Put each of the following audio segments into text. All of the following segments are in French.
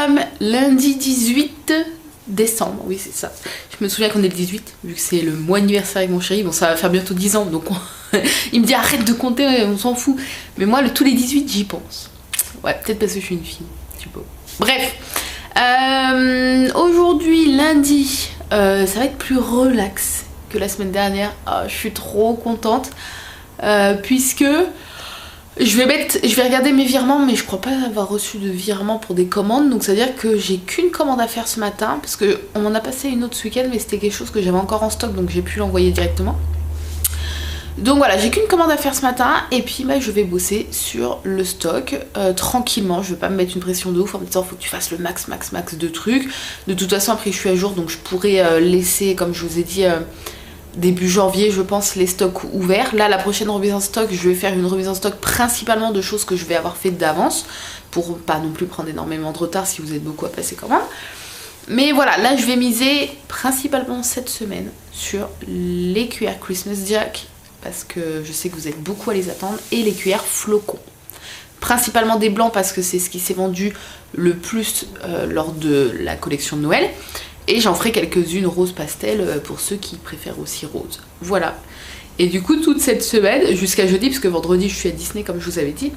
sommes lundi 18 décembre, oui c'est ça. Je me souviens qu'on est le 18, vu que c'est le mois anniversaire avec mon chéri. Bon, ça va faire bientôt 10 ans, donc il me dit arrête de compter, on s'en fout. Mais moi, tous les 18, j'y pense. Ouais, peut-être parce que je suis une fille, je sais pas. Bref, aujourd'hui, lundi, ça va être plus relax que la semaine dernière. Oh, je suis trop contente, puisque je vais regarder mes virements, mais je crois pas avoir reçu de virement pour des commandes. Donc ça veut dire que j'ai qu'une commande à faire ce matin, parce qu'on m'en a passé une autre ce week-end, mais c'était quelque chose que j'avais encore en stock, donc j'ai pu l'envoyer directement. Donc voilà, j'ai qu'une commande à faire ce matin, et puis bah, je vais bosser sur le stock tranquillement. Je vais pas me mettre une pression de ouf en me disant faut que tu fasses le max de trucs. De toute façon après je suis à jour, donc je pourrais laisser, comme je vous ai dit, début janvier je pense, les stocks ouverts. Là la prochaine remise en stock, je vais faire une remise en stock principalement de choses que je vais avoir fait d'avance, pour pas non plus prendre énormément de retard si vous êtes beaucoup à passer commande. Mais voilà, là je vais miser principalement cette semaine sur les cuillères Christmas Jack, parce que je sais que vous êtes beaucoup à les attendre, et les cuillères flocons. Principalement des blancs parce que c'est ce qui s'est vendu le plus lors de la collection de Noël. Et j'en ferai quelques-unes rose pastel pour ceux qui préfèrent aussi rose. Voilà. Et du coup, toute cette semaine, jusqu'à jeudi, parce que vendredi je suis à Disney comme je vous avais dit,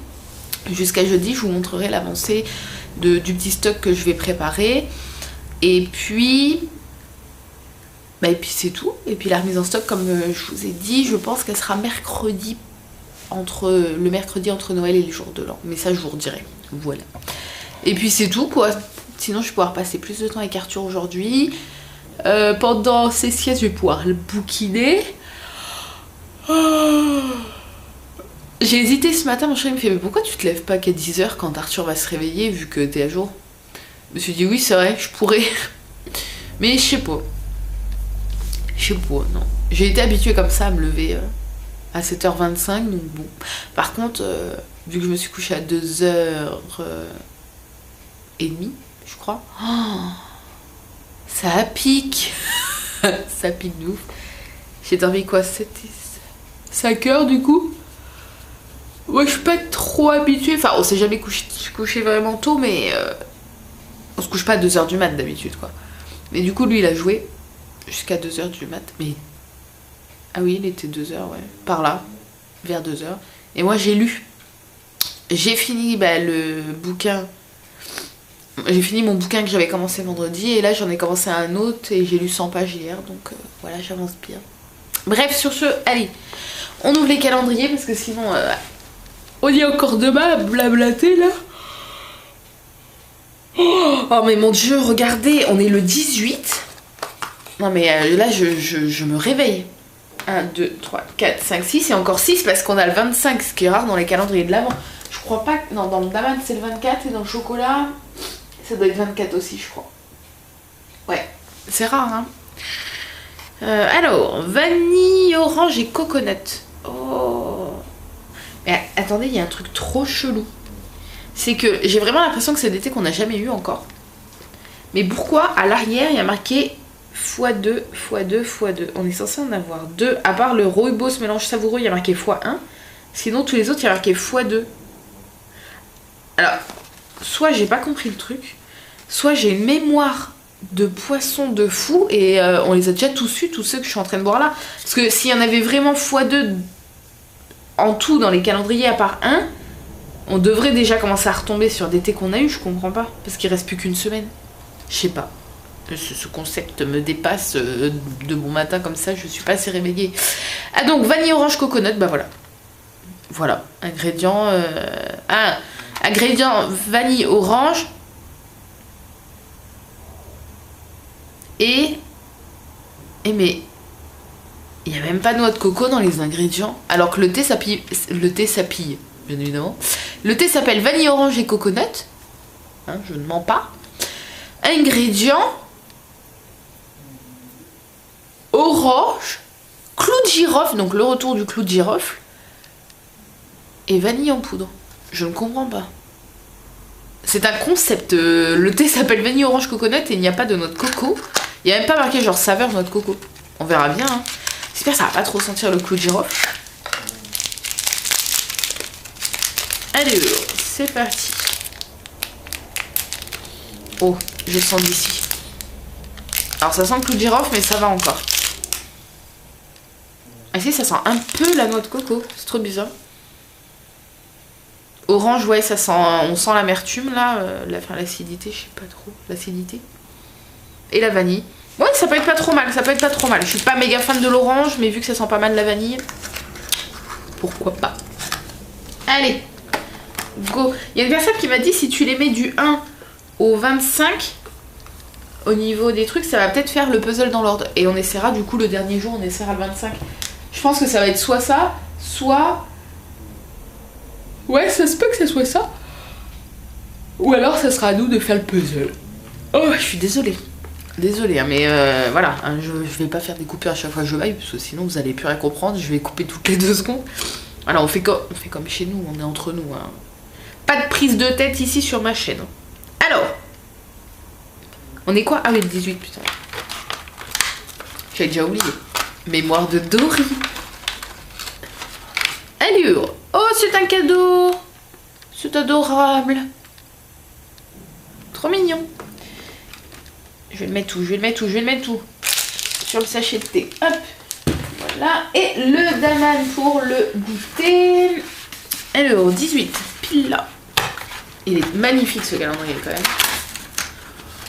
jusqu'à jeudi je vous montrerai l'avancée du petit stock que je vais préparer. Et puis c'est tout. Et puis la remise en stock, comme je vous ai dit, je pense qu'elle sera mercredi, le mercredi entre Noël et les jours de l'an. Mais ça je vous redirai. Voilà. Et puis c'est tout quoi. Sinon je vais pouvoir passer plus de temps avec Arthur aujourd'hui. Pendant ces siestes je vais pouvoir le bouquiner. J'ai hésité ce matin, mon chéri me fait mais pourquoi tu te lèves pas qu'à 10h quand Arthur va se réveiller vu que t'es à jour? Je me suis dit oui c'est vrai, je pourrais. Mais je sais pas. Non. J'ai été habituée comme ça à me lever à 7h25, donc bon. Par contre, vu que je me suis couchée à 2h30, je crois, ça pique. Ça pique de ouf. J'ai dormi quoi, 5h du coup. Moi je suis pas trop habituée, enfin on s'est jamais couché vraiment tôt, mais on se couche pas à 2h du mat d'habitude quoi. Mais du coup lui il a joué jusqu'à 2h du mat, mais ah oui il était 2h, ouais, par là, vers 2h. Et moi j'ai lu, j'ai fini le bouquin, j'ai fini mon bouquin que j'avais commencé vendredi, et là j'en ai commencé un autre et j'ai lu 100 pages hier, donc voilà, j'avance bien. Bref, sur ce, allez, on ouvre les calendriers parce que sinon on y est encore demain à blablater là. Oh mais mon dieu, regardez, on est le 18. Non mais là je me réveille. 1, 2, 3, 4, 5, 6 et encore 6 parce qu'on a le 25, ce qui est rare dans les calendriers de l'Avent. Je crois pas que... Non, dans le d'amande c'est le 24 et dans le chocolat ça doit être 24 aussi je crois. Ouais, c'est rare hein. Alors, vanille, orange et coconut. Oh. Mais attendez, il y a un truc trop chelou. C'est que j'ai vraiment l'impression que c'est d'été qu'on n'a jamais eu encore. Mais pourquoi à l'arrière il y a marqué x2, x2, x2? On est censé en avoir 2. À part le rooibos mélange savoureux, il y a marqué x1. Sinon tous les autres il y a marqué x2. Alors, soit j'ai pas compris le truc, soit j'ai une mémoire de poissons de fou et on les a déjà tous eus, tous ceux que je suis en train de boire là. Parce que s'il y en avait vraiment x2 en tout dans les calendriers à part 1, on devrait déjà commencer à retomber sur des thés qu'on a eu, je comprends pas. Parce qu'il reste plus qu'une semaine. Je sais pas. Ce concept me dépasse de bon matin comme ça, je suis pas assez réveillée. Ah donc, vanille, orange, coconut, bah voilà. Voilà, ingrédients... ingrédients vanille, orange... Et mais il n'y a même pas de noix de coco dans les ingrédients. Alors que le thé s'appille, bien évidemment. Le thé s'appelle vanille, orange et coconut. Hein, je ne mens pas. Ingrédients: orange, clou de girofle, donc le retour du clou de girofle, et vanille en poudre. Je ne comprends pas. C'est un concept. Le thé s'appelle vanille, orange, coconut et il n'y a pas de noix de coco. Il n'y a même pas marqué genre saveur noix de coco. On verra bien. Hein. J'espère que ça va pas trop sentir le clou de girofle. Allez, c'est parti. Oh, je sens d'ici. Alors ça sent le clou de girofle, mais ça va encore. Ah si, ça sent un peu la noix de coco. C'est trop bizarre. Orange, ouais, ça sent... On sent l'amertume, là. L'acidité, je sais pas trop. L'acidité. Et la vanille. Ouais, ça peut être pas trop mal, ça peut être pas trop mal. Je suis pas méga fan de l'orange, mais vu que ça sent pas mal la vanille, pourquoi pas. Allez, go. Il y a une personne qui m'a dit, si tu les mets du 1 au 25, au niveau des trucs, ça va peut-être faire le puzzle dans l'ordre. Et on essaiera, du coup, le dernier jour, on essaiera le 25. Je pense que ça va être soit ça, soit... Ouais, ça se peut que ça soit ça. Ou alors, ça sera à nous de faire le puzzle. Oh, je suis désolée. Désolée, hein, mais voilà, hein, je vais pas faire des coupures à chaque fois que je vaille, parce que sinon vous allez plus rien comprendre, je vais couper toutes les 2 secondes. Alors on fait comme chez nous, on est entre nous. Hein. Pas de prise de tête ici sur ma chaîne. Alors, on est quoi? Ah oui, le 18, putain. J'avais déjà oublié. Mémoire de Dory. Allure. Oh, c'est un cadeau. C'est adorable. Trop mignon. Je vais le mettre où? Je vais le mettre où? Je vais le mettre où? Sur le sachet de thé. Hop. Voilà. Et le daman pour le goûter. Alors, 18. Pile là. Il est magnifique ce calendrier quand même.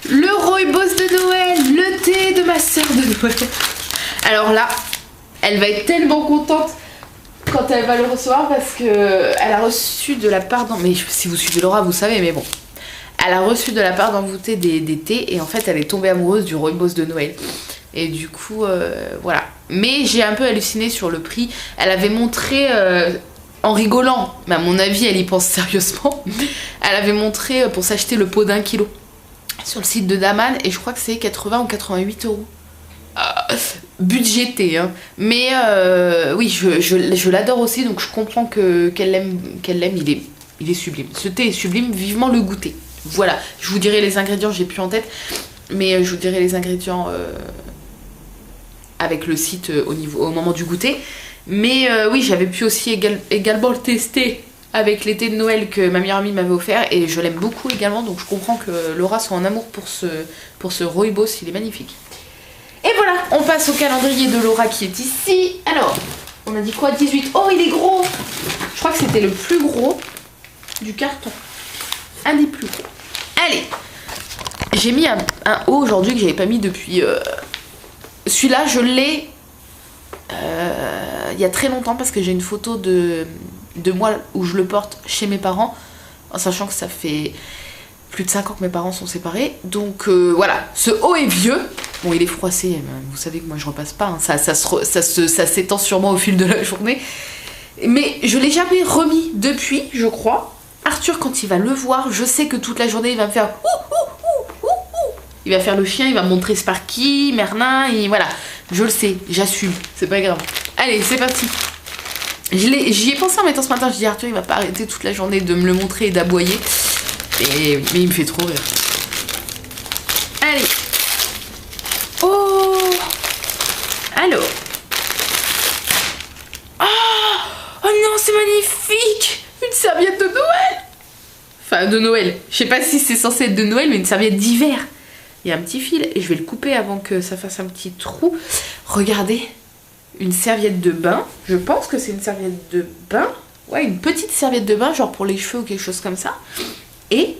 Le rooibos de Noël. Le thé de ma soeur de Noël. Alors là, elle va être tellement contente quand elle va le recevoir parce que elle a reçu de la part mais si vous suivez Laura, vous savez, mais bon. Elle a reçu de la part d'Envoûté des thés et en fait elle est tombée amoureuse du rooibos de Noël. Et du coup, voilà. Mais j'ai un peu halluciné sur le prix. Elle avait montré, en rigolant, mais à mon avis elle y pense sérieusement, elle avait montré pour s'acheter le pot d'1 kilo sur le site de Daman et je crois que c'est 80 ou 88 euros. Budgété, hein. Mais oui, je l'adore aussi, donc je comprends qu'elle l'aime, il est sublime. Ce thé est sublime, vivement le goûter. Voilà, je vous dirai les ingrédients, j'ai plus en tête, mais je vous dirai les ingrédients avec le site au moment du goûter. Mais oui, j'avais pu aussi également le tester avec les thés de Noël que ma meilleure amie m'avait offert et je l'aime beaucoup également, donc je comprends que Laura soit en amour pour ce rooibos, il est magnifique. Et voilà, on passe au calendrier de Laura qui est ici. Alors, on a dit quoi? 18. Oh, il est gros! Je crois que c'était le plus gros du carton. Un des plus gros. Allez, j'ai mis un haut aujourd'hui que j'avais pas mis depuis... Celui-là, je l'ai il y a très longtemps parce que j'ai une photo de moi où je le porte chez mes parents, en sachant que ça fait plus de 5 ans que mes parents sont séparés. Donc voilà, ce haut est vieux. Bon, il est froissé, vous savez que moi je repasse pas, hein. Ça s'étend sur moi au fil de la journée. Mais je l'ai jamais remis depuis, je crois. Arthur, quand il va le voir, je sais que toute la journée, il va me faire il va faire le chien, il va me montrer Sparky, Merlin, et voilà. Je le sais, j'assume, c'est pas grave. Allez, c'est parti. J'y ai pensé en mettant ce matin, je dis Arthur, il va pas arrêter toute la journée de me le montrer et d'aboyer. Mais il me fait trop rire. Allez. Oh. Alors. Oh non, c'est magnifique. Une serviette de Noël. Enfin, de Noël. Je sais pas si c'est censé être de Noël, mais une serviette d'hiver. Il y a un petit fil et je vais le couper avant que ça fasse un petit trou. Regardez, une serviette de bain. Je pense que c'est une serviette de bain. Ouais, une petite serviette de bain, genre pour les cheveux ou quelque chose comme ça. Et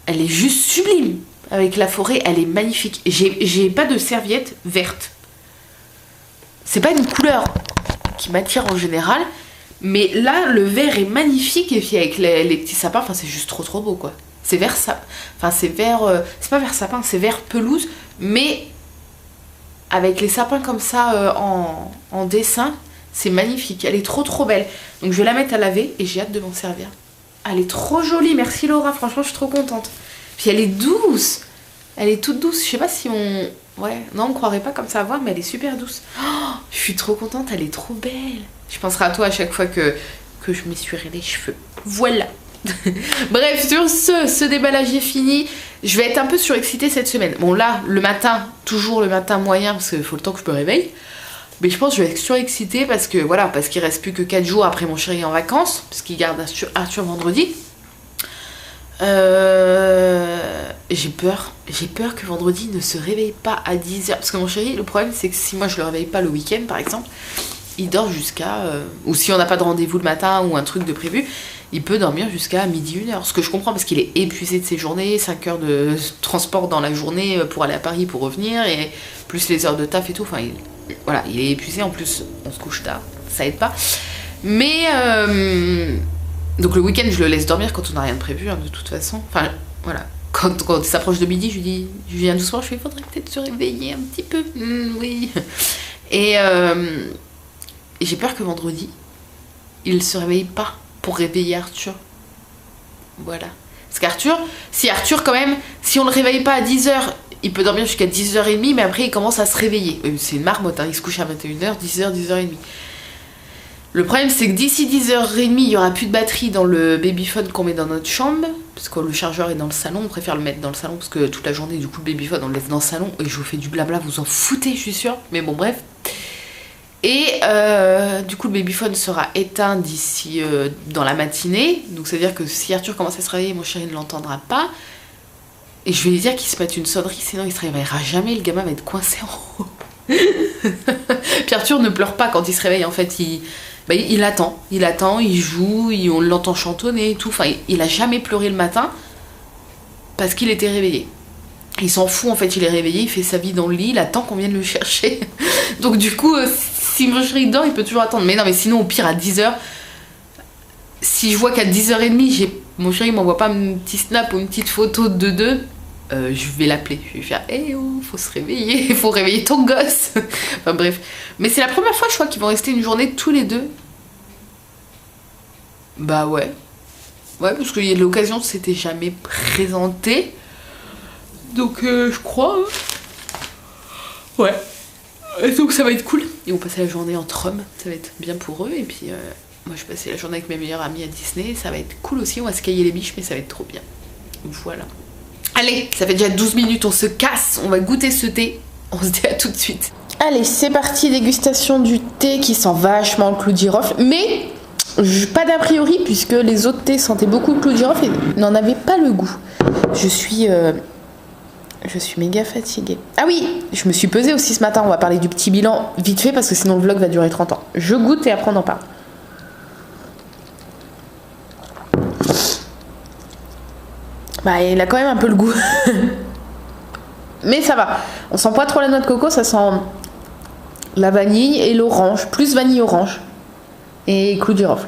elle est juste sublime. Avec la forêt, elle est magnifique. J'ai pas de serviette verte. C'est pas une couleur qui m'attire en général. Mais là, le vert est magnifique. Et puis avec les petits sapins, enfin, c'est juste trop beau, quoi. C'est vert sapin. Enfin, c'est vert... c'est pas vert sapin, c'est vert pelouse. Mais avec les sapins comme ça en dessin, c'est magnifique. Elle est trop belle. Donc je vais la mettre à laver et j'ai hâte de m'en servir. Elle est trop jolie. Merci Laura. Franchement, je suis trop contente. Puis elle est douce. Elle est toute douce. Je sais pas si on... Ouais, non, on croirait pas comme ça à voir, mais elle est super douce. Oh, je suis trop contente. Elle est trop belle. Je penserai à toi à chaque fois que je m'essuierai les cheveux. Voilà. Bref, sur ce déballage est fini. Je vais être un peu surexcitée cette semaine. Bon là, le matin, toujours le matin moyen, parce qu'il faut le temps que je me réveille. Mais je pense que je vais être surexcitée parce que voilà, parce qu'il reste plus que 4 jours après mon chéri en vacances, parce qu'il garde Arthur vendredi. J'ai peur que vendredi ne se réveille pas à 10h. Parce que mon chéri, le problème c'est que si moi je le réveille pas le week-end par exemple, il dort jusqu'à... ou si on n'a pas de rendez-vous le matin ou un truc de prévu, il peut dormir jusqu'à midi, 1h. Ce que je comprends parce qu'il est épuisé de ses journées, 5 heures de transport dans la journée pour aller à Paris pour revenir, et plus les heures de taf et tout. Enfin, voilà, il est épuisé, en plus on se couche tard, ça aide pas. Mais... donc le week-end je le laisse dormir quand on n'a rien de prévu, hein, de toute façon. Enfin, voilà. Quand il s'approche de midi, je lui dis, je viens doucement, je lui dis, faudrait peut-être se réveiller un petit peu. Oui. Et j'ai peur que vendredi, il se réveille pas pour réveiller Arthur. Voilà. Parce qu'Arthur, si on le réveille pas à 10h, il peut dormir jusqu'à 10h30, mais après il commence à se réveiller. C'est une marmotte, hein, il se couche à 21h, 10h, 10h30. Le problème c'est que d'ici 10h30, il n'y aura plus de batterie dans le babyphone qu'on met dans notre chambre, parce que le chargeur est dans le salon, on préfère le mettre dans le salon, parce que toute la journée, du coup, le babyphone, on le laisse dans le salon, et je vous fais du blabla, vous en foutez, je suis sûre, mais bon, bref. Et du coup, le babyphone sera éteint d'ici dans la matinée, donc c'est à dire que si Arthur commence à se réveiller, mon chéri ne l'entendra pas, et je vais lui dire qu'il se mette une sonnerie, sinon il se réveillera jamais, le gamin va être coincé en haut. Puis Arthur ne pleure pas quand il se réveille, en fait, il attend, il joue, on l'entend chantonner et tout. Enfin, il a jamais pleuré le matin parce qu'il était réveillé. Il s'en fout, en fait, il est réveillé, il fait sa vie dans le lit, il attend qu'on vienne le chercher. Donc du coup, si mon chéri dort, il peut toujours attendre. Mais non, mais sinon, au pire, à 10h, si je vois qu'à 10h30, mon chéri m'envoie pas un petit snap ou une petite photo de deux, je vais l'appeler. Je vais faire « Eh oh, faut se réveiller, faut réveiller ton gosse !» Enfin bref. Mais c'est la première fois, je crois, qu'ils vont rester une journée tous les deux. Bah ouais. Ouais, parce que l'occasion s'était jamais présentée. Donc je crois. Hein. Ouais. Et donc ça va être cool. Ils vont passer la journée entre hommes. Ça va être bien pour eux. Et puis moi je vais passer la journée avec mes meilleurs amis à Disney. Ça va être cool aussi. On va se cailler les biches, mais ça va être trop bien. Voilà. Allez, ça fait déjà 12 minutes, on se casse, on va goûter ce thé. On se dit à tout de suite. Allez, c'est parti, dégustation du thé qui sent vachement le clou de girofle. Mais pas d'a priori, puisque les autres thés sentaient beaucoup le clou de girofle et n'en avaient pas le goût. Je suis méga fatiguée. Ah oui, je me suis pesée aussi ce matin. On va parler du petit bilan vite fait, parce que sinon le vlog va durer 30 ans. Je goûte et après on en parle. Bah, il a quand même un peu le goût. Mais ça va. On sent pas trop la noix de coco, ça sent la vanille et l'orange. Plus vanille orange. Et clou de girofle.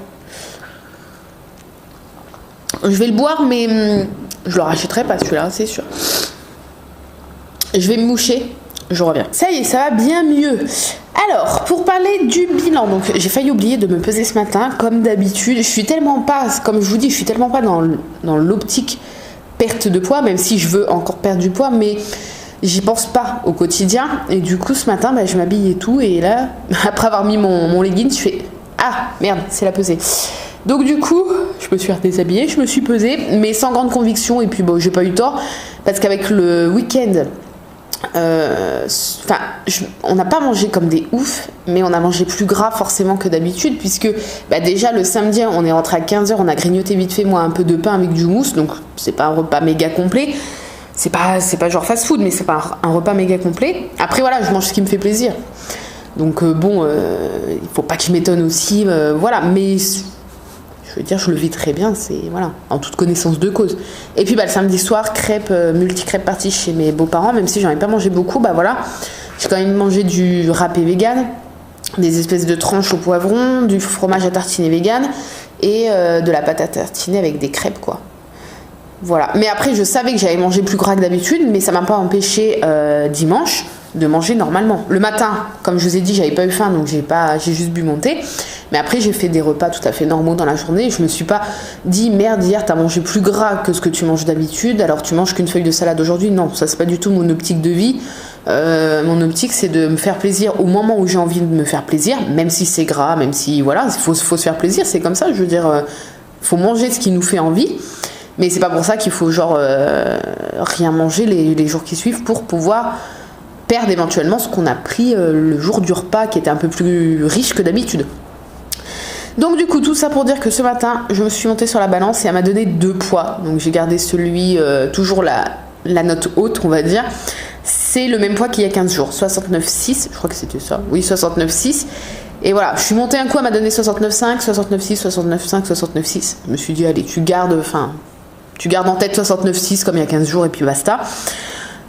Je vais le boire, mais je le rachèterai pas celui-là, c'est sûr. Je vais me moucher. Je reviens. Ça y est, ça va bien mieux. Alors, pour parler du bilan, donc j'ai failli oublier de me peser ce matin, comme d'habitude. Je suis tellement pas, comme je vous dis, je suis tellement pas dans l'optique perte de poids, même si je veux encore perdre du poids, mais j'y pense pas au quotidien. Et du coup, ce matin, je m'habille et tout, et là, après avoir mis mon legging, je fais ah merde, c'est la pesée. Donc du coup, je me suis redéshabillée, je me suis pesée, mais sans grande conviction, et puis bon, j'ai pas eu tort, parce qu'avec le week-end, on n'a pas mangé comme des oufs, mais on a mangé plus gras forcément que d'habitude, puisque déjà le samedi on est rentré à 15h, on a grignoté vite fait, moi, un peu de pain avec du mousse, donc c'est pas un repas méga complet, c'est pas genre fast food, mais c'est pas un repas méga complet. Après voilà, je mange ce qui me fait plaisir, donc il faut pas que je m'étonne aussi, voilà, mais je veux dire, je le vis très bien, c'est voilà, en toute connaissance de cause. Et puis le samedi soir, crêpes, multi-crêpes parties chez mes beaux-parents, même si j'en ai pas mangé beaucoup, voilà. J'ai quand même mangé du râpé vegan, des espèces de tranches au poivron, du fromage à tartiner vegan et de la pâte à tartiner avec des crêpes, quoi. Voilà. Mais après, je savais que j'allais manger plus gras que d'habitude, mais ça m'a pas empêché dimanche de manger normalement. Le matin, comme je vous ai dit, j'avais pas eu faim, donc j'ai juste bu mon thé. Mais après, j'ai fait des repas tout à fait normaux dans la journée. Et je me suis pas dit merde, hier t'as mangé plus gras que ce que tu manges d'habitude, alors tu manges qu'une feuille de salade aujourd'hui. Non, ça c'est pas du tout mon optique de vie. Mon optique, c'est de me faire plaisir au moment où j'ai envie de me faire plaisir, même si c'est gras, même si voilà, faut se faire plaisir, c'est comme ça. Je veux dire, faut manger ce qui nous fait envie. Mais c'est pas pour ça qu'il faut rien manger les jours qui suivent pour pouvoir perdre éventuellement ce qu'on a pris le jour du repas qui était un peu plus riche que d'habitude. Donc du coup tout ça pour dire que ce matin je me suis montée sur la balance et elle m'a donné 2 poids. Donc j'ai gardé celui, toujours la note haute on va dire. C'est le même poids qu'il y a 15 jours, 69,6, je crois que c'était ça. Oui, 69,6. Et voilà, je suis montée un coup, elle m'a donné 69,5, 69,6, 69,5, 69,6. Je me suis dit, allez, tu gardes en tête 69,6 comme il y a 15 jours et puis basta.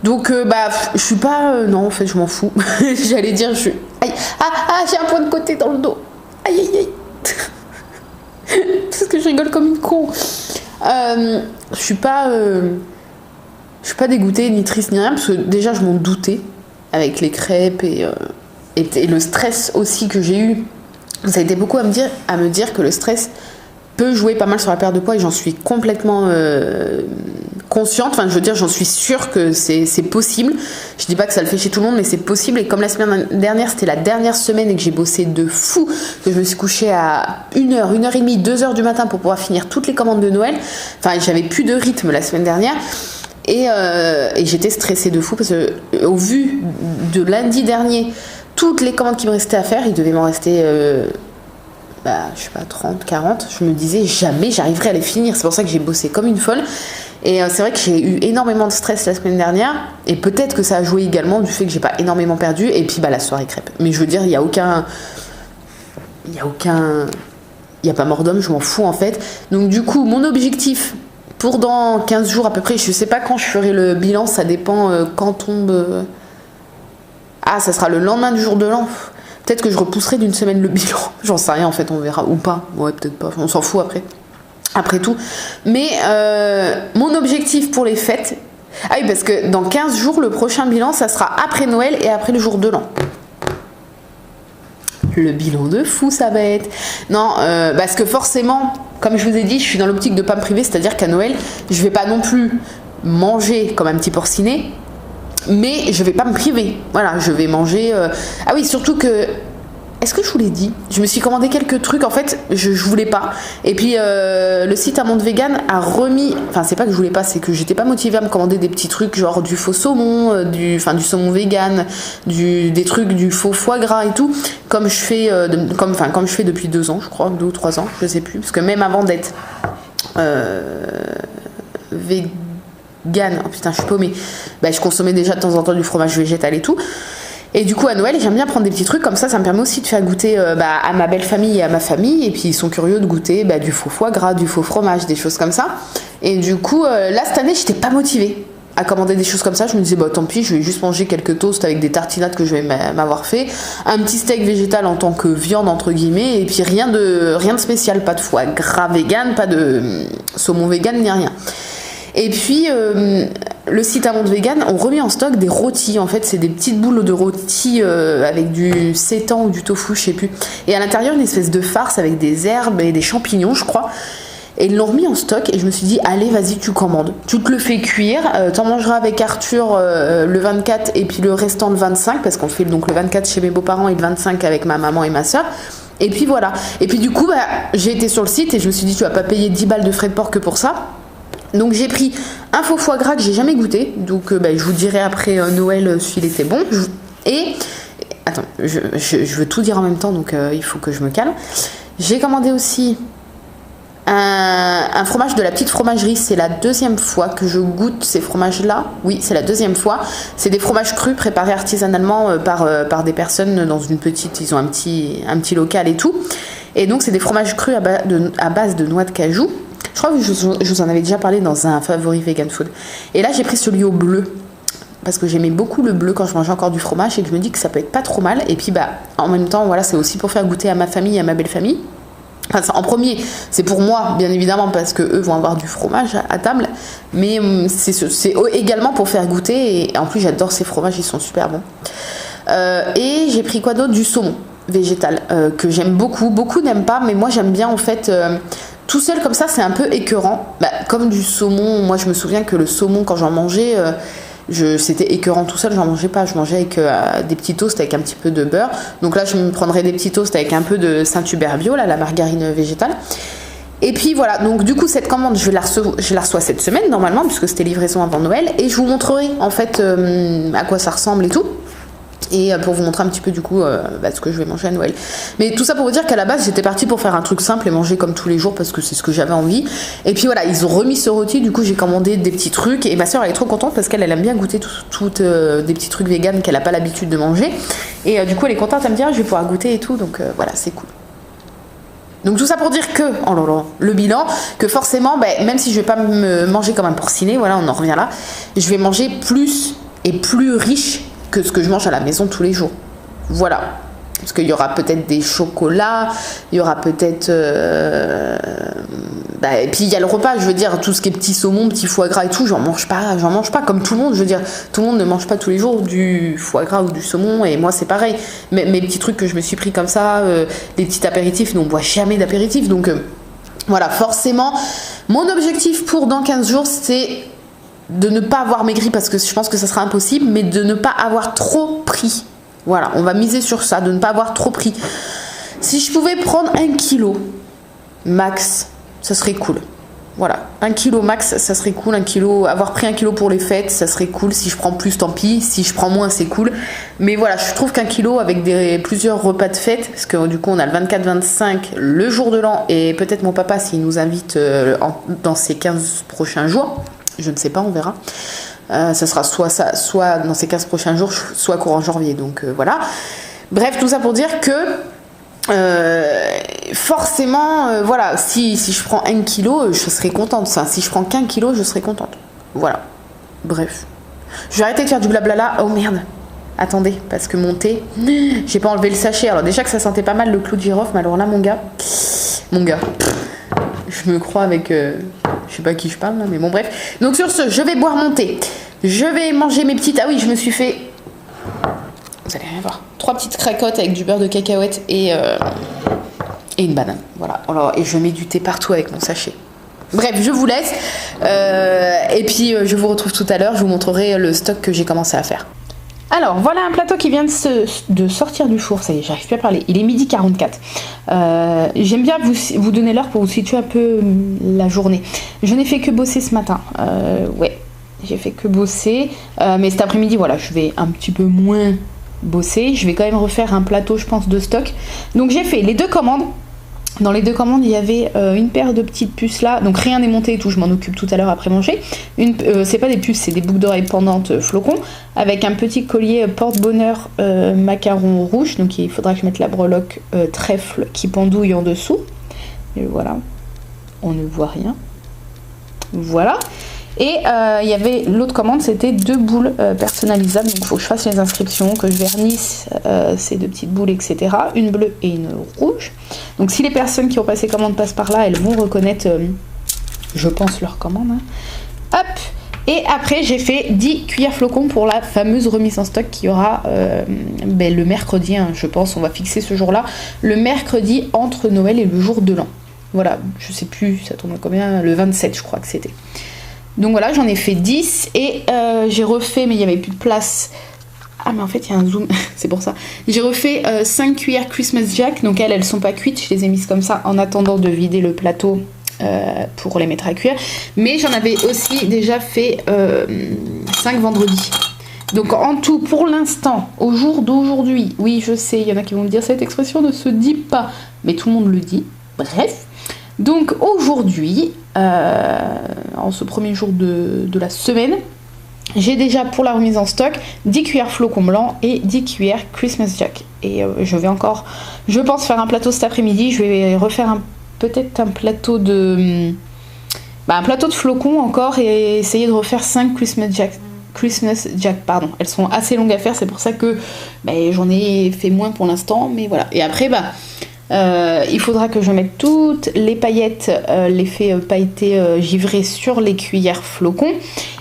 Donc, je suis pas... non, en fait, je m'en fous. J'allais dire, je suis... Aïe, j'ai un point de côté dans le dos. Aïe, aïe, aïe. Parce que je rigole comme une con. Je suis pas dégoûtée, ni triste, ni rien, parce que déjà, je m'en doutais avec les crêpes et le stress aussi que j'ai eu. Ça a été beaucoup à me dire que le stress peut jouer pas mal sur la perte de poids et j'en suis complètement consciente. Enfin, je veux dire, j'en suis sûre que c'est possible. Je dis pas que ça le fait chez tout le monde, mais c'est possible. Et comme la semaine dernière, c'était la dernière semaine et que j'ai bossé de fou, que je me suis couchée à 1h, 1h30, 2h du matin pour pouvoir finir toutes les commandes de Noël. Enfin, j'avais plus de rythme la semaine dernière. Et j'étais stressée de fou parce que au vu de lundi dernier, toutes les commandes qui me restaient à faire, il devait m'en rester je sais pas, 30, 40. Je me disais jamais j'arriverai à les finir. C'est pour ça que j'ai bossé comme une folle. Et c'est vrai que j'ai eu énormément de stress la semaine dernière. Et peut-être que ça a joué également du fait que j'ai pas énormément perdu. Et puis la soirée crêpe. Mais je veux dire, il y a pas mort d'homme, je m'en fous en fait. Donc du coup, mon objectif pour dans 15 jours à peu près, je sais pas quand je ferai le bilan, ça dépend quand tombe... ça sera le lendemain du jour de l'an. Peut-être que je repousserai d'une semaine le bilan. J'en sais rien en fait, on verra. Ou pas. Ouais, peut-être pas. On s'en fout après tout. Mais mon objectif pour les fêtes... Ah oui, parce que dans 15 jours, le prochain bilan, ça sera après Noël et après le jour de l'an. Le bilan de fou, ça va être... Non, parce que forcément, comme je vous ai dit, je suis dans l'optique de pas me priver. C'est-à-dire qu'à Noël, je vais pas non plus manger comme un petit porcinet. Mais je vais pas me priver. Voilà, je vais manger... Ah oui, surtout que... Est-ce que je vous l'ai dit ? Je me suis commandé quelques trucs. En fait, je voulais pas. Et puis, le site Amande Vegan a remis... Enfin, c'est pas que je voulais pas, c'est que j'étais pas motivée à me commander des petits trucs, genre du faux saumon, du saumon vegan, des trucs, du faux foie gras et tout. Comme je fais, comme je fais depuis 2 ans, je crois, 2 ou 3 ans, je sais plus. Parce que même avant d'être vegan, oh putain, je suis paumée. Je consommais déjà de temps en temps du fromage végétal et tout. Et du coup, à Noël, j'aime bien prendre des petits trucs comme ça. Ça me permet aussi de faire goûter à ma belle famille et à ma famille. Et puis, ils sont curieux de goûter du faux foie gras, du faux fromage, des choses comme ça. Et du coup, là, cette année, j'étais pas motivée à commander des choses comme ça. Je me disais, tant pis, je vais juste manger quelques toasts avec des tartinades que je vais m'avoir fait. Un petit steak végétal en tant que viande, entre guillemets. Et puis, rien de spécial. Pas de foie gras vegan, pas de saumon vegan, ni rien. Et puis, le site Amande Vegan ont remis en stock des rôtis. En fait, c'est des petites boules de rôtis avec du sétan ou du tofu, je sais plus. Et à l'intérieur, une espèce de farce avec des herbes et des champignons, je crois. Et ils l'ont remis en stock et je me suis dit, allez, vas-y, tu commandes. Tu te le fais cuire. T'en mangeras avec Arthur le 24 et puis le restant le 25, parce qu'on fait donc le 24 chez mes beaux-parents et le 25 avec ma maman et ma soeur. Et puis voilà. Et puis du coup, j'ai été sur le site et je me suis dit, tu vas pas payer 10 balles de frais de port que pour ça. Donc j'ai pris un faux foie gras que j'ai jamais goûté. Donc je vous dirai après Noël s'il était bon. Et attends, je veux tout dire en même temps, donc il faut que je me calme. J'ai commandé aussi un fromage de la petite fromagerie. C'est la 2e fois que je goûte ces fromages-là. Oui, c'est la 2e fois. C'est des fromages crus préparés artisanalement par des personnes dans une petite... Ils ont un petit local et tout. Et donc c'est des fromages crus à base de noix de cajou. Je crois que je vous en avais déjà parlé dans un favori vegan food. Et là, j'ai pris celui au bleu. Parce que j'aimais beaucoup le bleu quand je mangeais encore du fromage et que je me dis que ça peut être pas trop mal. Et puis, en même temps, voilà, c'est aussi pour faire goûter à ma famille et à ma belle famille. Enfin, en premier, c'est pour moi, bien évidemment, parce que eux vont avoir du fromage à table. Mais c'est également pour faire goûter. Et en plus, j'adore ces fromages, ils sont super bons. Et j'ai pris quoi d'autre ? Du saumon végétal, que j'aime beaucoup. Beaucoup n'aiment pas, mais moi, j'aime bien, en fait... Tout seul comme ça, c'est un peu écœurant. Comme du saumon, moi je me souviens que le saumon, quand j'en mangeais, c'était écœurant tout seul, j'en mangeais pas. Je mangeais avec des petits toasts avec un petit peu de beurre. Donc là, je me prendrais des petits toasts avec un peu de Saint-Hubert bio, là, la margarine végétale. Et puis voilà, donc du coup, cette commande, je la reçois cette semaine normalement, puisque c'était livraison avant Noël. Et je vous montrerai en fait à quoi ça ressemble et tout. Et pour vous montrer un petit peu du coup ce que je vais manger à Noël. Mais tout ça pour vous dire qu'à la base j'étais partie pour faire un truc simple et manger comme tous les jours parce que c'est ce que j'avais envie. Et puis voilà, ils ont remis ce rôti, du coup j'ai commandé des petits trucs et ma soeur elle est trop contente parce qu'elle aime bien goûter toutes des petits trucs vegan qu'elle n'a pas l'habitude de manger. Et du coup elle est contente, elle me dit je vais pouvoir goûter et tout, donc voilà, c'est cool. Donc tout ça pour dire que, le bilan, que forcément, même si je vais pas me manger comme un porcinet, voilà, on en revient là, je vais manger plus et plus riche que ce que je mange à la maison tous les jours. Voilà. Parce qu'il y aura peut-être des chocolats, il y aura peut-être... et puis il y a le repas, je veux dire, tout ce qui est petit saumon, petit foie gras et tout, j'en mange pas comme tout le monde, je veux dire, tout le monde ne mange pas tous les jours du foie gras ou du saumon, et moi c'est pareil. Mes petits trucs que je me suis pris comme ça, des petits apéritifs, nous on boit jamais d'apéritifs, donc voilà, forcément, mon objectif pour dans 15 jours, c'est de ne pas avoir maigri, parce que je pense que ça sera impossible, mais de ne pas avoir trop pris. Voilà, on va miser sur ça, de ne pas avoir trop pris. Si je pouvais prendre 1 kilo max, ça serait cool. Voilà, 1 kilo max, ça serait cool. Avoir pris 1 kilo pour les fêtes, ça serait cool. Si je prends plus, tant pis. Si je prends moins, c'est cool. Mais voilà, je trouve qu'1 kilo avec plusieurs repas de fête, parce que du coup, on a le 24-25, le jour de l'an, et peut-être mon papa s'il nous invite dans ces 15 prochains jours. Je ne sais pas, on verra. Ça sera soit dans ces 15 prochains jours, soit courant janvier. Donc voilà. Bref, tout ça pour dire que forcément, voilà, si je prends 1 kilo, je serai contente. Si je prends qu'1 kilo, je serai contente. Voilà. Bref. Je vais arrêter de faire du blabla là. Oh merde. Attendez, parce que mon thé, j'ai pas enlevé le sachet. Alors déjà que ça sentait pas mal le clou de girofle, mais alors là, mon gars, je me crois avec... je sais pas à qui je parle là, mais bon bref. Donc sur ce, je vais boire mon thé. Je vais manger mes petites... Ah oui, je me suis fait... Vous allez rien voir. 3 petites cracottes avec du beurre de cacahuète et une banane. Voilà. Alors, et je mets du thé partout avec mon sachet. Bref, je vous laisse. Et puis, je vous retrouve tout à l'heure. Je vous montrerai le stock que j'ai commencé à faire. Alors, voilà un plateau qui vient de sortir du four. Ça y est, j'arrive plus à parler. Il est 12h44. J'aime bien vous donner l'heure pour vous situer un peu la journée. Je n'ai fait que bosser ce matin. Ouais, j'ai fait que bosser. Mais cet après-midi, voilà, je vais un petit peu moins bosser. Je vais quand même refaire un plateau, je pense, de stock. Donc, j'ai fait les 2 commandes. Dans les 2 commandes, il y avait une paire de petites puces là, donc rien n'est monté et tout, je m'en occupe tout à l'heure après manger. C'est pas des puces, c'est des boucles d'oreilles pendantes flocons, avec un petit collier porte-bonheur macaron rouge, donc il faudra que je mette la breloque trèfle qui pendouille en dessous. Et voilà, on ne voit rien. Voilà. Et il y avait l'autre commande, c'était 2 boules personnalisables, donc il faut que je fasse les inscriptions, que je vernisse ces 2 petites boules, etc. Une bleue et une rouge. Donc si les personnes qui ont passé commande passent par là, elles vont reconnaître, je pense, leur commande. Hein. Hop. Et après j'ai fait 10 cuillères flocons pour la fameuse remise en stock qui aura le mercredi, hein, je pense, on va fixer ce jour-là, le mercredi entre Noël et le jour de l'an. Voilà, je sais plus, ça tombe à combien, le 27 je crois que c'était. Donc voilà, j'en ai fait 10 et j'ai refait, mais il n'y avait plus de place. Ah mais en fait il y a un zoom, c'est pour ça. J'ai refait 5 cuillères Christmas Jack, donc elles sont pas cuites, je les ai mises comme ça en attendant de vider le plateau pour les mettre à cuire. Mais j'en avais aussi déjà fait 5 vendredi. Donc en tout, pour l'instant, au jour d'aujourd'hui, oui je sais, il y en a qui vont me dire cette expression ne se dit pas, mais tout le monde le dit, bref. Donc aujourd'hui, en ce premier jour de la semaine, j'ai déjà pour la remise en stock 10 cuillères flocons blancs et 10 cuillères Christmas Jack. Et je vais encore, je pense, faire un plateau cet après-midi. Je vais refaire peut-être un plateau de flocons encore et essayer de refaire 5 Christmas Jack, pardon. Elles sont assez longues à faire, c'est pour ça que j'en ai fait moins pour l'instant. Mais voilà. Et après, il faudra que je mette toutes les paillettes, l'effet pailleté givré sur les cuillères flocons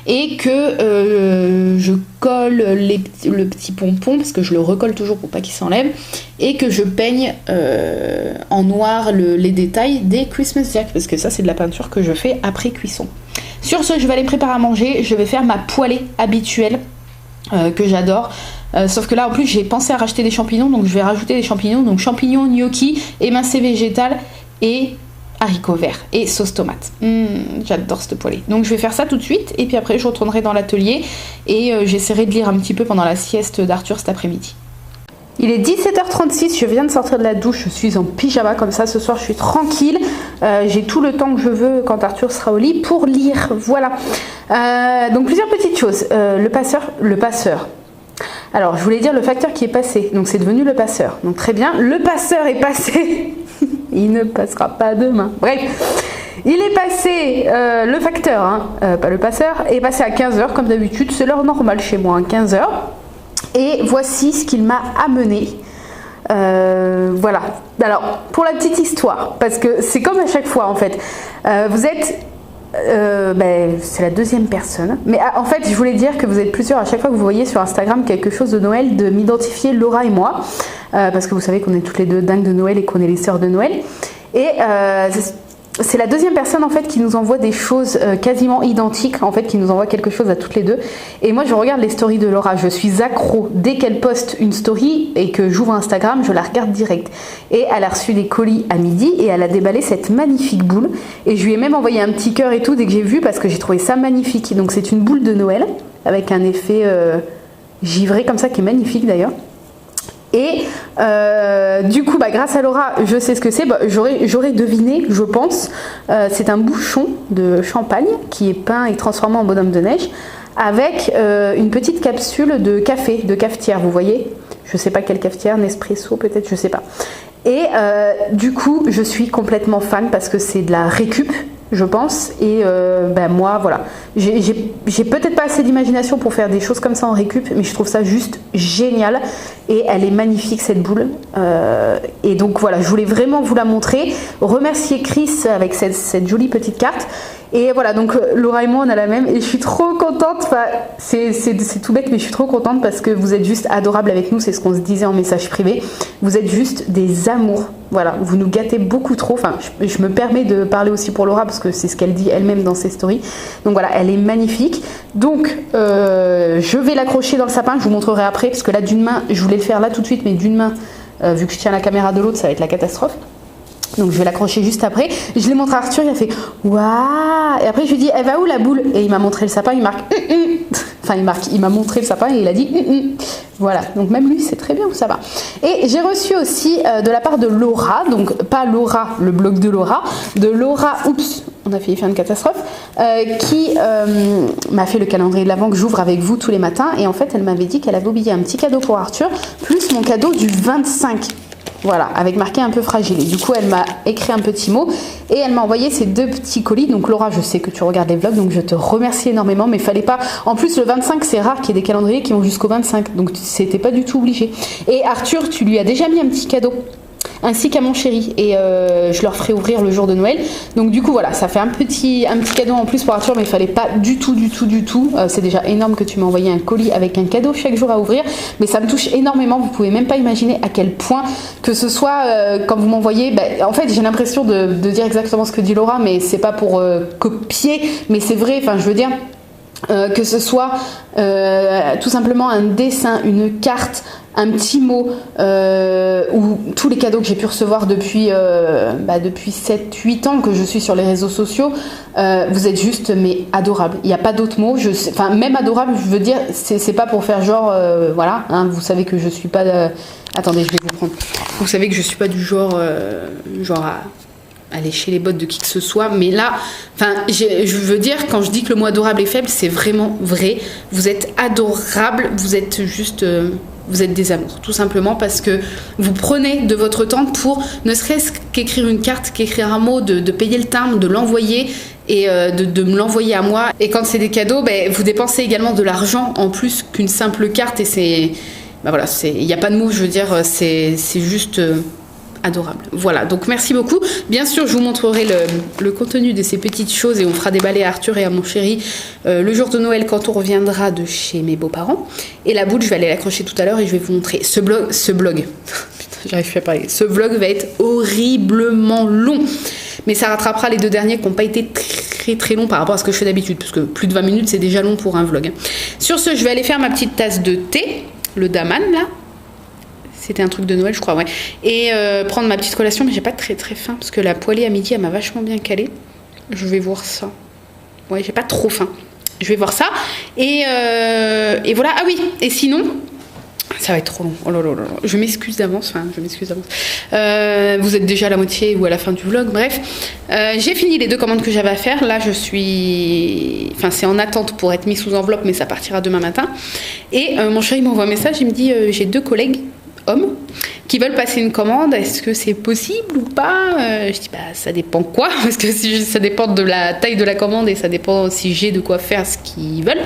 et que je colle le petit pompon parce que je le recolle toujours pour pas qu'il s'enlève et que je peigne en noir les détails des Christmas Jack parce que ça c'est de la peinture que je fais après cuisson. Sur ce, je vais aller préparer à manger, je vais faire ma poêlée habituelle que j'adore. Sauf que là en plus j'ai pensé à racheter des champignons, donc je vais rajouter des champignons, donc champignons, gnocchi, émincé végétal et haricots verts et sauce tomate. J'adore cette poêlée. Donc je vais faire ça tout de suite et puis après je retournerai dans l'atelier et j'essaierai de lire un petit peu pendant la sieste d'Arthur cet après-midi. Il est 17h36, je viens de sortir de la douche, je suis en pyjama, comme ça ce soir je suis tranquille, j'ai tout le temps que je veux quand Arthur sera au lit pour lire, voilà. Donc plusieurs petites choses, le passeur. Alors je voulais dire le facteur qui est passé, donc c'est devenu le passeur, donc très bien, le passeur est passé, il ne passera pas demain, bref. Il est passé, le facteur, hein, pas le passeur, est passé à 15h comme d'habitude, c'est l'heure normale chez moi, 15h. Et voici ce qu'il m'a amené. Voilà. Alors, pour la petite histoire, parce que c'est comme à chaque fois en fait. Vous êtes... c'est la deuxième personne. Mais en fait, je voulais dire que vous êtes plusieurs à chaque fois que vous voyez sur Instagram quelque chose de Noël, de m'identifier Laura et moi. Parce que vous savez qu'on est toutes les deux dingues de Noël et qu'on est les sœurs de Noël. Et... c'est la deuxième personne en fait qui nous envoie des choses quasiment identiques, en fait qui nous envoie quelque chose à toutes les deux. Et moi je regarde les stories de Laura, je suis accro. Dès qu'elle poste une story et que j'ouvre Instagram, je la regarde direct. Et elle a reçu des colis à midi et elle a déballé cette magnifique boule. Et je lui ai même envoyé un petit cœur et tout dès que j'ai vu parce que j'ai trouvé ça magnifique. Donc c'est une boule de Noël avec un effet givré comme ça qui est magnifique d'ailleurs. Et du coup, grâce à Laura, je sais ce que c'est. J'aurais deviné, je pense. C'est un bouchon de champagne qui est peint et transformé en bonhomme de neige avec une petite capsule de café, de cafetière, vous voyez. Je sais pas quelle cafetière, Nespresso peut-être, je sais pas. Et du coup, je suis complètement fan parce que c'est de la récup, je pense. Et moi, voilà. J'ai peut-être pas assez d'imagination pour faire des choses comme ça en récup, mais je trouve ça juste génial. Et elle est magnifique cette boule. Et donc voilà, je voulais vraiment vous la montrer. Remercier Chris avec cette jolie petite carte. Et voilà, donc Laura et moi on a la même et je suis trop contente, enfin, c'est tout bête mais je suis trop contente parce que vous êtes juste adorables avec nous, c'est ce qu'on se disait en message privé, vous êtes juste des amours, voilà, vous nous gâtez beaucoup trop, enfin je me permets de parler aussi pour Laura parce que c'est ce qu'elle dit elle-même dans ses stories, donc voilà, elle est magnifique, donc je vais l'accrocher dans le sapin, je vous montrerai après parce que là d'une main, je voulais le faire là tout de suite mais d'une main, vu que je tiens la caméra de l'autre ça va être la catastrophe. Donc je vais l'accrocher juste après. Je l'ai montré à Arthur, il a fait waouh. Et après je lui ai dit elle va où la boule? Et il m'a montré le sapin, il marque enfin il m'a montré le sapin et il a dit voilà. Donc même lui c'est très bien où ça va. Et j'ai reçu aussi de la part de Laura, donc pas Laura, le blog de Laura oups, on a failli faire une catastrophe, qui m'a fait le calendrier de l'Avent que j'ouvre avec vous tous les matins. Et en fait elle m'avait dit qu'elle avait oublié un petit cadeau pour Arthur, plus mon cadeau du 25. Voilà, avec marqué un peu fragile. Et du coup, elle m'a écrit un petit mot et elle m'a envoyé ces deux petits colis. Donc Laura, je sais que tu regardes les vlogs, donc je te remercie énormément. Mais fallait pas... En plus, le 25, c'est rare qu'il y ait des calendriers qui vont jusqu'au 25. Donc c'était pas du tout obligé. Et Arthur, tu lui as déjà mis un petit cadeau, ainsi qu'à mon chéri. Et je leur ferai ouvrir le jour de Noël. Donc du coup, voilà, ça fait un petit cadeau en plus pour Arthur. Mais il fallait pas du tout. C'est déjà énorme que tu m'as envoyé un colis avec un cadeau chaque jour à ouvrir. Mais ça me touche énormément. Vous pouvez même pas imaginer à quel point que ce soit quand vous m'envoyez... en fait, j'ai l'impression de dire exactement ce que dit Laura. Mais c'est pas pour copier. Mais c'est vrai, enfin je veux dire... que ce soit tout simplement un dessin, une carte, un petit mot ou tous les cadeaux que j'ai pu recevoir depuis 7-8 ans que je suis sur les réseaux sociaux, vous êtes juste mais adorables, il n'y a pas d'autre mot, même adorable, je veux dire, c'est pas pour faire genre voilà, hein, vous savez que je suis pas attendez, je vais vous prendre, vous savez que je suis pas du genre à lécher les bottes de qui que ce soit, mais là, je veux dire, quand je dis que le mot adorable est faible, c'est vraiment vrai. Vous êtes adorables, vous êtes juste, vous êtes des amours, tout simplement parce que vous prenez de votre temps pour ne serait-ce qu'écrire une carte, qu'écrire un mot, de payer le timbre, de l'envoyer et de me l'envoyer à moi. Et quand c'est des cadeaux, vous dépensez également de l'argent en plus qu'une simple carte et c'est, voilà, il n'y a pas de mots, je veux dire, c'est juste... adorable. Voilà, donc merci beaucoup. Bien sûr, je vous montrerai le contenu de ces petites choses et on fera déballer à Arthur et à mon chéri le jour de Noël quand on reviendra de chez mes beaux-parents. Et la boule, je vais aller l'accrocher tout à l'heure et je vais vous montrer ce blog. Putain, j'arrive plus à parler. Ce vlog va être horriblement long. Mais ça rattrapera les deux derniers qui n'ont pas été très très longs par rapport à ce que je fais d'habitude. Parce que plus de 20 minutes, c'est déjà long pour un vlog. Sur ce, je vais aller faire ma petite tasse de thé. Le Daman, là. C'était un truc de Noël, je crois, ouais. Et prendre ma petite collation, mais j'ai pas très très faim parce que la poêlée à midi, elle m'a vachement bien calée. Je vais voir ça. Ouais, j'ai pas trop faim. Je vais voir ça. Et voilà. Ah oui, et sinon, ça va être trop long. Oh là là là. Je m'excuse d'avance. Vous êtes déjà à la moitié ou à la fin du vlog. Bref, j'ai fini les 2 commandes que j'avais à faire. Là, c'est en attente pour être mis sous enveloppe, mais ça partira demain matin. Et mon chéri m'envoie un message. Il me dit j'ai 2 collègues hommes qui veulent passer une commande, est-ce que c'est possible ou pas? Je dis ça dépend quoi, parce que ça dépend de la taille de la commande et ça dépend si j'ai de quoi faire ce qu'ils veulent.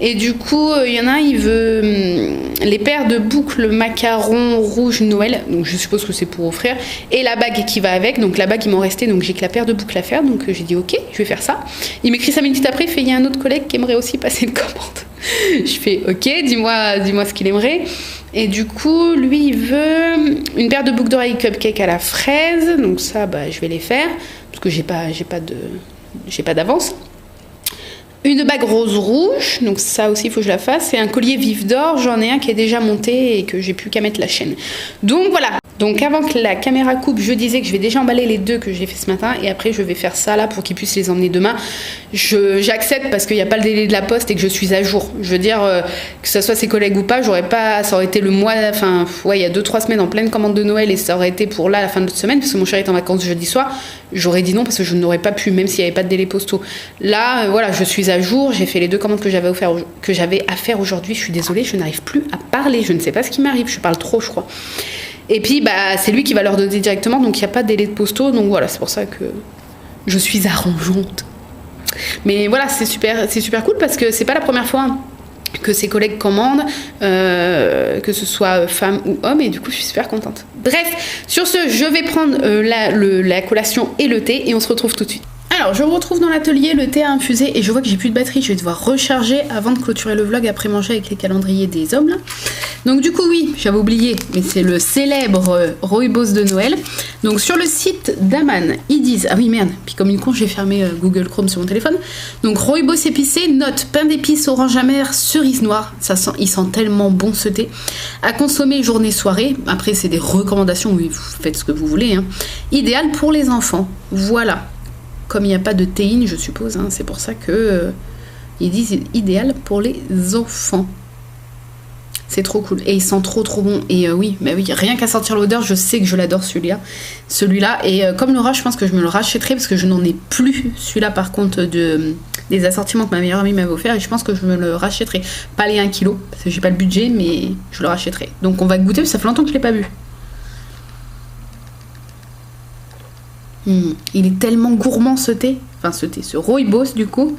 Et du coup, il y en a un, il veut les paires de boucles macarons rouge Noël, donc je suppose que c'est pour offrir, et la bague qui va avec. Donc la bague, il m'en restait, donc j'ai que la paire de boucles à faire, donc j'ai dit ok, je vais faire ça. Il m'écrit 5 minutes après, il fait il y a un autre collègue qui aimerait aussi passer une commande. Je fais ok, dis-moi ce qu'il aimerait. Et du coup, lui, il veut une paire de boucles d'oreilles cupcake à la fraise, donc ça, je vais les faire, parce que j'ai pas d'avance. Une bague rose rouge, donc ça aussi il faut que je la fasse, et un collier vif d'or, j'en ai un qui est déjà monté et que j'ai plus qu'à mettre la chaîne. Donc voilà, donc avant que la caméra coupe, je disais que je vais déjà emballer les 2 que j'ai fait ce matin et après je vais faire ça là pour qu'ils puissent les emmener demain. J'accepte parce qu'il n'y a pas le délai de la poste et que je suis à jour. Je veux dire, que ce soit ses collègues ou pas, ça aurait été le mois, il y a 2-3 semaines en pleine commande de Noël et ça aurait été pour là la fin de la semaine parce que mon chéri est en vacances jeudi soir. J'aurais dit non parce que je n'aurais pas pu, même s'il n'y avait pas de délai postaux. Là, voilà, je suis à jour, j'ai fait les 2 commandes que j'avais à faire aujourd'hui. Je suis désolée, je n'arrive plus à parler, je ne sais pas ce qui m'arrive, je parle trop, je crois. Et puis, c'est lui qui va leur donner directement, donc il n'y a pas de délai de postaux, donc voilà, c'est pour ça que je suis arrangeante. Mais voilà, c'est super cool parce que c'est pas la première fois que ses collègues commandent, que ce soit femme ou homme, et du coup je suis super contente. Bref, sur ce, je vais prendre la collation et le thé et on se retrouve tout de suite. Alors, je retrouve dans l'atelier, le thé à infuser et je vois que j'ai plus de batterie, je vais devoir recharger avant de clôturer le vlog après manger avec les calendriers des hommes là. Donc du coup oui, j'avais oublié, mais c'est le célèbre rooibos de Noël. Donc sur le site d'Aman, ils disent, ah oui merde, puis comme une con j'ai fermé Google Chrome sur mon téléphone. Donc rooibos épicé, note, pain d'épices, orange amère, cerise noire, il sent tellement bon ce thé. À consommer journée soirée, après c'est des recommandations, oui vous faites ce que vous voulez, hein. Idéal pour les enfants, voilà. Comme il n'y a pas de théine, je suppose, hein, c'est pour ça que ils disent idéal pour les enfants. C'est trop cool. Et il sent trop bon. Et oui, rien qu'à sentir l'odeur, je sais que je l'adore celui-là. Et comme Laura, je pense que je me le rachèterai parce que je n'en ai plus celui-là par contre des assortiments que ma meilleure amie m'avait offert. Et je pense que je me le rachèterai. Pas les 1 kg, parce que j'ai pas le budget, mais je le rachèterai. Donc on va goûter, parce que ça fait longtemps que je l'ai pas bu. Il est tellement gourmand ce thé. Enfin ce rooibos du coup.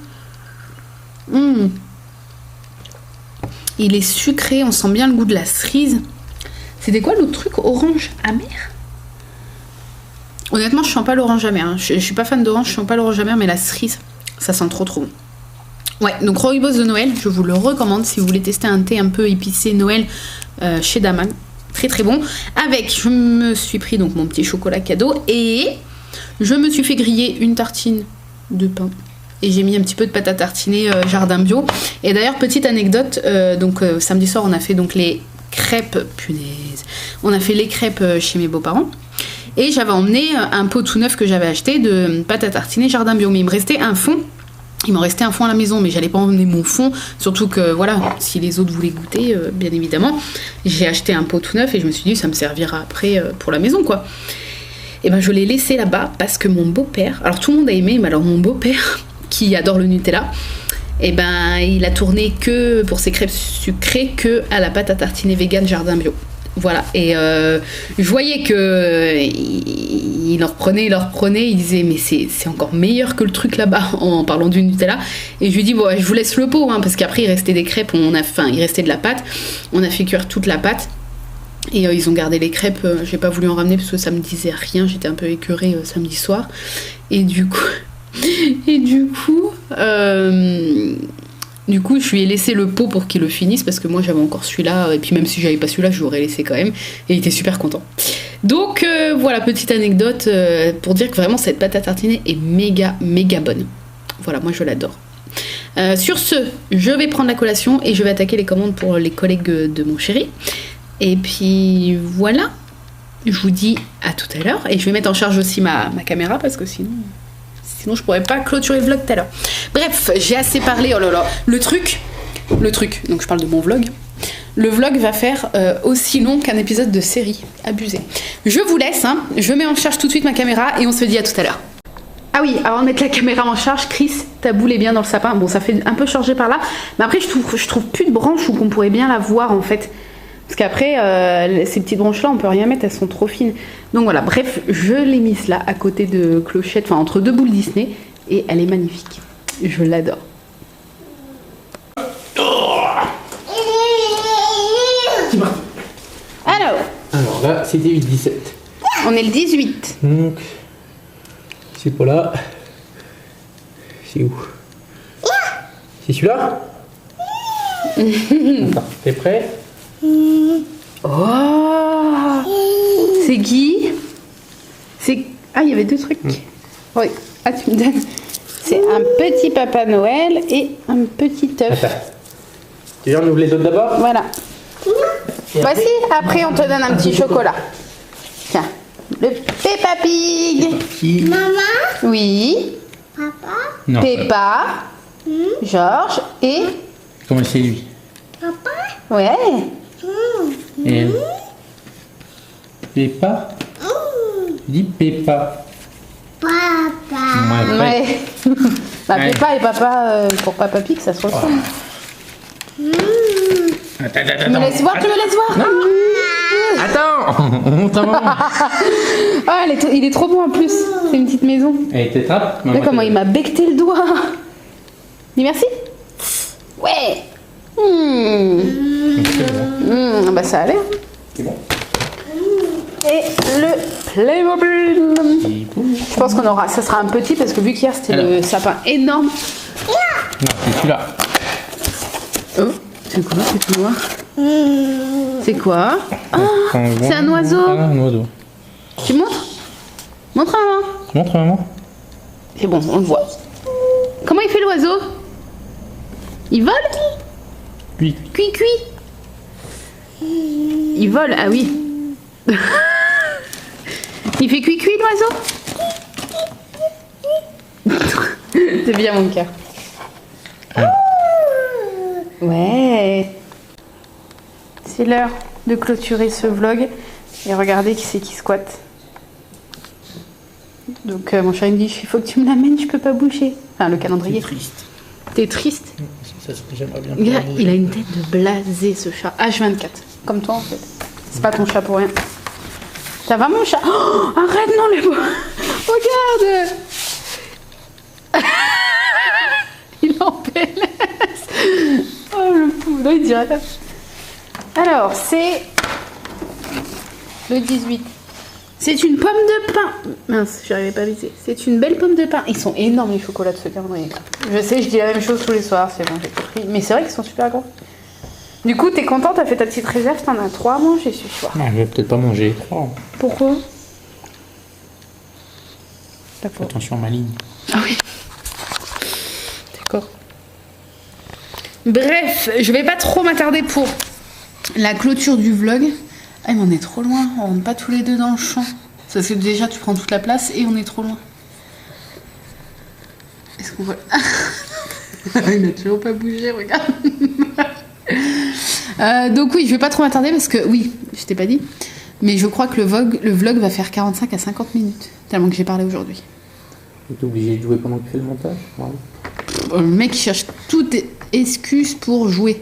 Il est sucré, on sent bien le goût de la cerise. C'était quoi l'autre truc? Orange amer? Honnêtement, je sens pas l'orange amer. Hein. Je suis pas fan d'orange, je sens pas l'orange amer, mais la cerise, ça sent trop bon. Ouais, donc rooibos de Noël, je vous le recommande si vous voulez tester un thé un peu épicé Noël chez Daman. Très bon. Avec, je me suis pris donc mon petit chocolat cadeau et je me suis fait griller une tartine de pain. Et j'ai mis un petit peu de pâte à tartiner jardin bio. Et d'ailleurs, petite anecdote, samedi soir, on a fait donc les crêpes, punaise. On a fait les crêpes chez mes beaux-parents. Et j'avais emmené un pot tout neuf que j'avais acheté de pâte à tartiner jardin bio. Mais il me restait un fond. Il m'en restait un fond à la maison, mais j'allais pas emmener mon fond. Surtout que, voilà, si les autres voulaient goûter, bien évidemment. J'ai acheté un pot tout neuf et je me suis dit, ça me servira après pour la maison, quoi. Et ben, je l'ai laissé là-bas parce que mon beau-père... Alors, tout le monde a aimé, mais alors mon beau-père... qui adore le Nutella, et ben il a tourné que pour ses crêpes sucrées que à la pâte à tartiner vegan jardin bio. Voilà, et je voyais que il leur prenait, il disait mais c'est encore meilleur que le truc là-bas en parlant du Nutella. Et je lui dis bon, je vous laisse le pot, hein, parce qu'après il restait des crêpes, il restait de la pâte, on a fait cuire toute la pâte. Et ils ont gardé les crêpes, j'ai pas voulu en ramener parce que ça me disait rien, j'étais un peu écœurée samedi soir. Et du coup, je lui ai laissé le pot pour qu'il le finisse parce que moi j'avais encore celui-là et puis même si j'avais pas celui-là, je l'aurais laissé quand même et il était super content. Donc voilà, petite anecdote pour dire que vraiment cette pâte à tartiner est méga bonne. Voilà, moi je l'adore. Sur ce, je vais prendre la collation et je vais attaquer les commandes pour les collègues de mon chéri. Et puis voilà. Je vous dis à tout à l'heure. Et je vais mettre en charge aussi ma caméra parce que sinon je pourrais pas clôturer le vlog tout à l'heure. Bref, j'ai assez parlé. Oh là là. Le truc. Donc je parle de mon vlog. Le vlog va faire aussi long qu'un épisode de série. Abusé. Je vous laisse. Hein. Je mets en charge tout de suite ma caméra et on se dit à tout à l'heure. Ah oui, avant de mettre la caméra en charge, Chris, ta boule est bien dans le sapin. Bon, ça fait un peu chargé par là. Mais après, je trouve plus de branches où qu'on pourrait bien la voir en fait. Parce qu'après, ces petites branches-là, on peut rien mettre, elles sont trop fines. Donc voilà, bref, je l'ai mise là, à côté de Clochette, enfin entre deux boules Disney. Et elle est magnifique. Je l'adore. Alors là, c'était le 17. On est le 18. Donc, c'est pas là. C'est où? C'est celui-là? Attends, t'es prêt? Oh, c'est qui? Ah, il y avait deux trucs. Oui. Ah, tu me donnes. C'est un petit Papa Noël et un petit œuf. Attends. Tu veux, on ouvre les autres d'abord? Voilà. Voici, après on te donne un petit chocolat. Tiens, le Peppa Pig. Maman, Oui. papa, Non. Peppa, Georges et... Comment c'est lui? papa, Ouais. Et elle? Peppa? Tu dis Peppa. papa. Ouais. Bah, Ouais. Peppa et Papa, pour Papa Pig, ça se ressemble. Attends, Tu me laisses voir, tu me laisses voir. Attends. On monte un moment. Ah, il est trop beau en plus. C'est une petite maison. Et t'attrapes? Regarde comment il m'a becté le doigt. Dis merci. Ouais. Bah ça allait. C'est bon. Et le Playmobil. Je pense qu'on aura. Ça sera un petit parce que vu qu'hier c'était le sapin énorme. Non, c'est celui-là. Oh, c'est quoi? C'est tout noir. C'est quoi? Ah, c'est un oiseau. Ah, un oiseau. Tu montres? Montre à maman. Tu montres, maman? C'est bon, on le voit. Comment il fait l'oiseau? Il vole? Oui. Cui. Il vole, ah oui. Il fait cui l'oiseau? C'est bien mon cœur. Ouais. C'est l'heure de clôturer ce vlog. Et regardez qui c'est qui squatte. Donc mon chéri me dit, il faut que tu me l'amènes, je peux pas bouger. Enfin le calendrier. Triste. T'es triste? J'aimerais bien. Regarde, il a une tête de blasé ce chat. H24. Comme toi en fait. C'est pas ton chat pour rien. Ça va mon chat? Oh, arrête, non les beaux. Regarde. Il est en PLS. Oh le fou. Là il dirait. Alors c'est le 18. C'est une pomme de pain. Mince, j'arrivais pas à viser. C'est une belle pomme de pain. Ils sont énormes les chocolats de ce calendrier. Je sais, je dis la même chose tous les soirs. C'est bon, j'ai compris. Mais c'est vrai qu'ils sont super gros. Du coup, t'es contente, t'as fait ta petite réserve, t'en as 3 à manger ce soir. Non, je vais peut-être pas manger 3. Pourquoi? D'accord. Attention à ma ligne. Ah oui. D'accord. Bref, je vais pas trop m'attarder pour la clôture du vlog. Ah, mais on est trop loin, on rentre pas tous les deux dans le champ. Parce que déjà, tu prends toute la place et on est trop loin. Est-ce qu'on voit... Il n'a toujours pas bougé, regarde. Donc oui, je vais pas trop m'attarder parce que, oui, je t'ai pas dit, mais je crois que le vlog va faire 45 à 50 minutes, tellement que j'ai parlé aujourd'hui. T'es obligé de jouer pendant que tu fais le montage? Bravo. Le mec il cherche toute excuse pour jouer.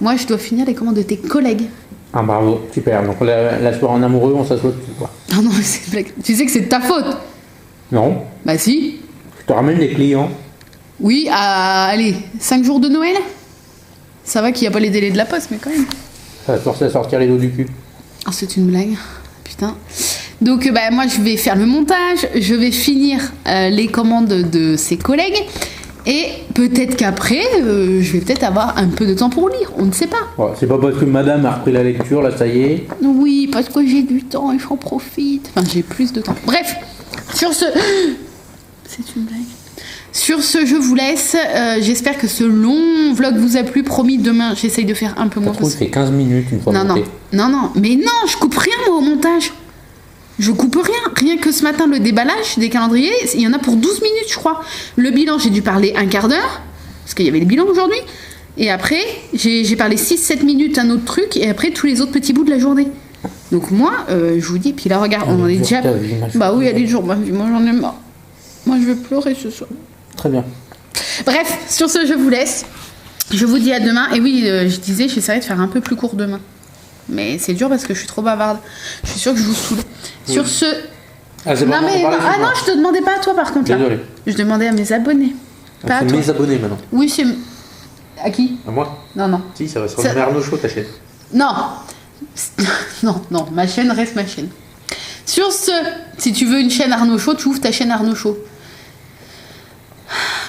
Moi, je dois finir les commandes de tes collègues. Ah bravo, super. Donc la soirée en amoureux, on s'assoit dessus, quoi. Ah non, c'est une blague. Tu sais que c'est de ta faute. Non, Bah si. je te ramène les clients. Oui, allez, 5 jours de Noël. Ça va qu'il n'y a pas les délais de la poste, mais quand même. Ça va te forcer à sortir les dos du cul. Ah, c'est une blague. Putain. Donc, bah, moi, je vais faire le montage. Je vais finir les commandes de ses collègues. Et peut-être qu'après, je vais peut-être avoir un peu de temps pour lire. On ne sait pas. Ouais, c'est pas parce que madame a repris la lecture, là, ça y est. Oui, parce que j'ai du temps et j'en profite. Enfin, j'ai plus de temps. Bref, sur ce... C'est une blague. Sur ce, je vous laisse. J'espère que ce long vlog vous a plu. Promis, demain, j'essaye de faire un peu moins. Ça trouve, il fait 15 minutes une fois monté. Non. Mais non, je coupe rien, moi, au montage. Je coupe rien. Rien que ce matin, le déballage des calendriers, il y en a pour 12 minutes, je crois. Le bilan, j'ai dû parler un quart d'heure. Parce qu'il y avait le bilan aujourd'hui. Et après, j'ai parlé 6-7 minutes, un autre truc. Et après, tous les autres petits bouts de la journée. Donc moi, je vous dis, puis là, regarde, on en est déjà... Bah oui, elle est jours ma vie. Moi, j'en ai marre. Moi, je vais pleurer ce soir. Très bien. Bref, sur ce, je vous laisse. Je vous dis à demain. Et oui, je disais, j'essaierai de faire un peu plus court demain. Mais c'est dur parce que je suis trop bavarde. Je suis sûre que je vous saoule. Oui. Sur ce... Ah, c'est non, mais... je te demandais pas à toi, par contre. Désolé. Là. Je demandais à mes abonnés. Pas à toi. Mes abonnés, maintenant. Oui, c'est... À qui? À moi? Non. Si, ça va se renommer Arnaud Chaud, ta chaîne. Non. Non, ma chaîne reste ma chaîne. Sur ce, si tu veux une chaîne Arnaud Chaud, tu ouvres ta chaîne Arnaud Chaud.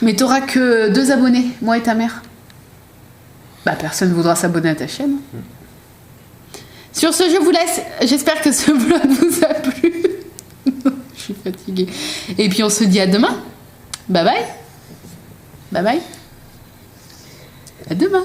Mais t'auras que 2 abonnés, moi et ta mère. Bah personne voudra s'abonner à ta chaîne. Sur ce, je vous laisse. J'espère que ce vlog vous a plu. Je suis fatiguée. Et puis on se dit à demain. Bye bye. Bye bye. À demain.